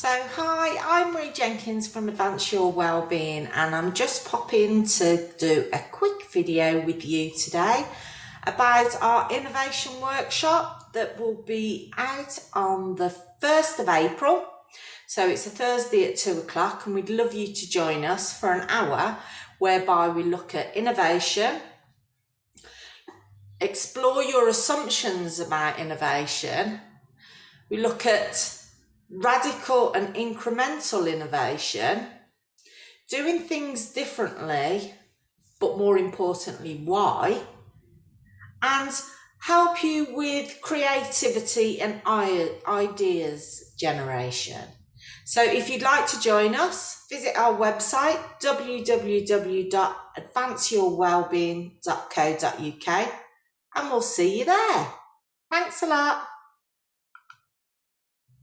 Hi, I'm Marie Jenkins from Advance Your Wellbeing, and I'm just popping to do a quick video with you today about our innovation workshop that will be out on the 1st of April. So it's a Thursday at 2 o'clock, and we'd love you to join us for an hour whereby we look at innovation, explore your assumptions about innovation. We look at radical and incremental innovation, doing things differently, but more importantly, why, and help you with creativity and ideas generation. So if you'd like to join us, visit our website, www.advanceyourwellbeing.co.uk, and we'll see you there. Thanks a lot.